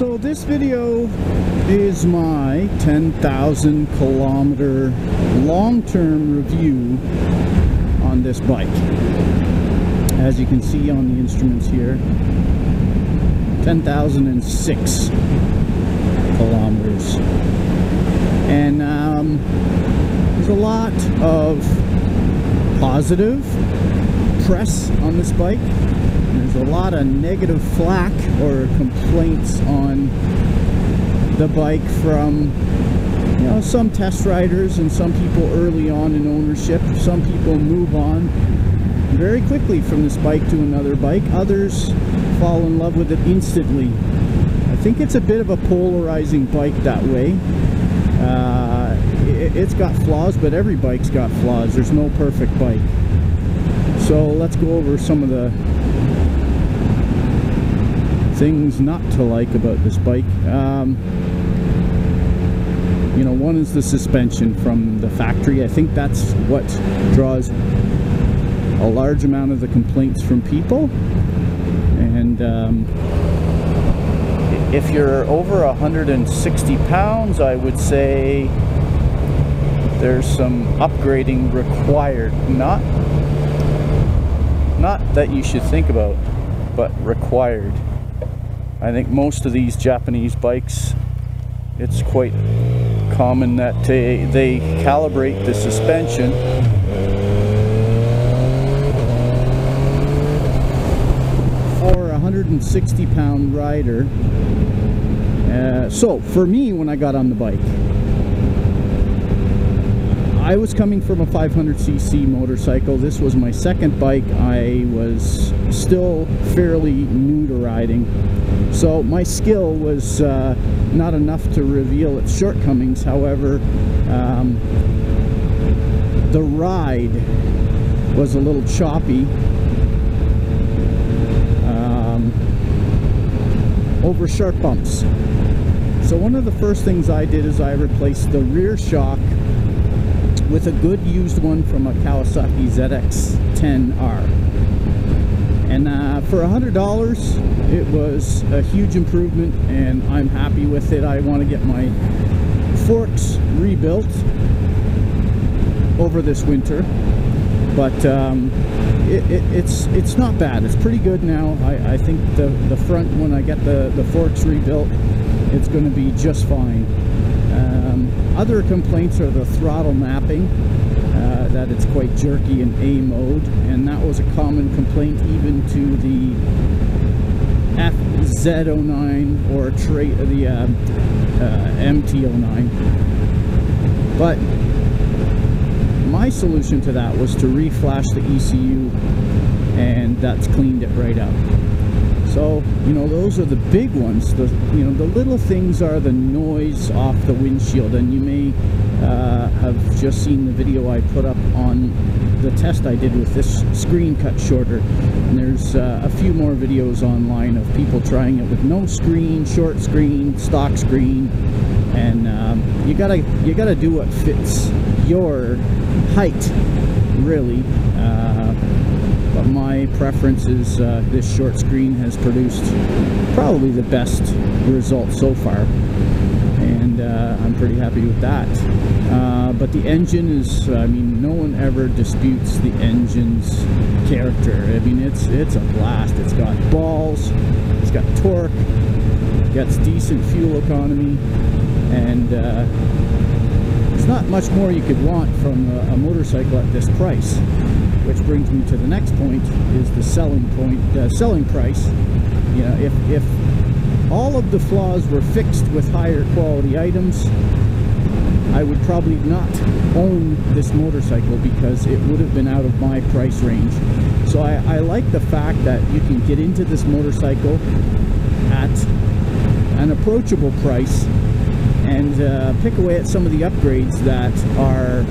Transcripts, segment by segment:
So this video is my 10,000 kilometer long-term review on this bike. As you can see on the instruments here, 10,006 kilometers. And there's a lot of positive press on this bike. There's a lot of negative flack or complaints on the bike from, you know, some test riders and some people early on in ownership. Some people move on very quickly from this bike to another bike. Others fall in love with it instantly. I think it's a bit of a polarizing bike that way. It's got flaws, but every bike's got flaws. There's no perfect bike. So let's go over some of the things not to like about this bike. You know, one is the suspension from the factory. I think that's what draws a large amount of the complaints from people. And if you're over 160 pounds, I would say there's some upgrading required. Not that you should think about, but required. I think most of these Japanese bikes, it's quite common that they calibrate the suspension for a 160 pound rider. So for me, when I got on the bike, I was coming from a 500cc motorcycle. This was my second bike. I was still fairly new to riding, so my skill was not enough to reveal its shortcomings. However, the ride was a little choppy over sharp bumps. So one of the first things I did is I replaced the rear shock with a good used one from a Kawasaki ZX-10R. And for $100, it was a huge improvement, and I'm happy with it. I want to get my forks rebuilt over this winter, but it's not bad. It's pretty good now. I think the front, when I get the forks rebuilt, it's going to be just fine. Other complaints are the throttle mapping, that it's quite jerky in A mode, and that was a common complaint even to the FJ-09 or the MT-09. But my solution to that was to reflash the ECU, and that's cleaned it right up. So, you know, those are the big ones. The little things are the noise off the windshield, and you may have just seen the video I put up on the test I did with this screen cut shorter. And there's a few more videos online of people trying it with no screen, short screen, stock screen, and you gotta do what fits your height, really. But my preference is this short screen has produced probably the best result so far, and I'm pretty happy with that. But the engine is, I mean, no one ever disputes the engine's character. I mean, it's a blast. It's got balls, it's got torque, it gets decent fuel economy, and there's not much more you could want from a motorcycle at this price. Which brings me to the next point, is the selling price. You know, if all of the flaws were fixed with higher quality items, I would probably not own this motorcycle, because it would have been out of my price range. So I like the fact that you can get into this motorcycle at an approachable price and pick away at some of the upgrades that are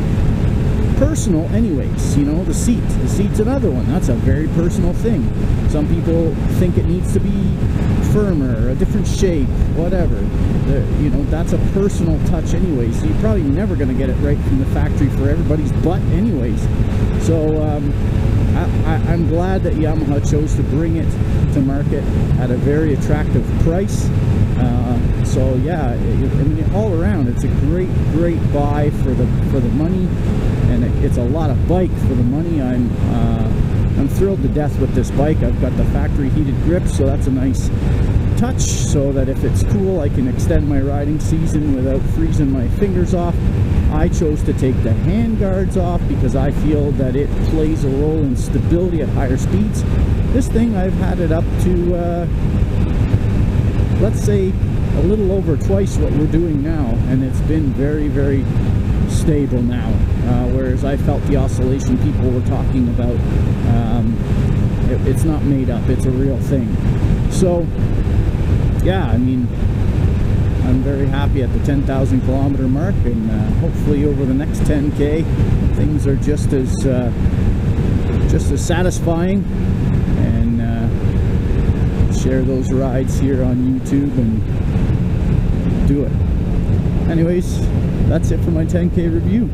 personal anyways. You know, the seat's another one. That's a very personal thing. Some people think it needs to be firmer, a different shape, whatever. You know, that's a personal touch anyways, so you're probably never going to get it right from the factory for everybody's butt anyways. So I'm glad that Yamaha chose to bring it to market at a very attractive price, So yeah, I mean, all around, it's a great buy for the money, and it's a lot of bike for the money. I'm thrilled to death with this bike. I've got the factory heated grips, so that's a nice touch, so that if it's cool, I can extend my riding season without freezing my fingers off. I chose to take the handguards off because I feel that it plays a role in stability at higher speeds. This thing, I've had it up to let's say a little over twice what we're doing now, and it's been very stable now, whereas I felt the oscillation people were talking about, it's not made up, it's a real thing. So yeah, I mean, I'm very happy at the 10,000 kilometer mark, and hopefully over the next 10K things are just as satisfying, and share those rides here on YouTube and do it. Anyways, that's it for my 10K review.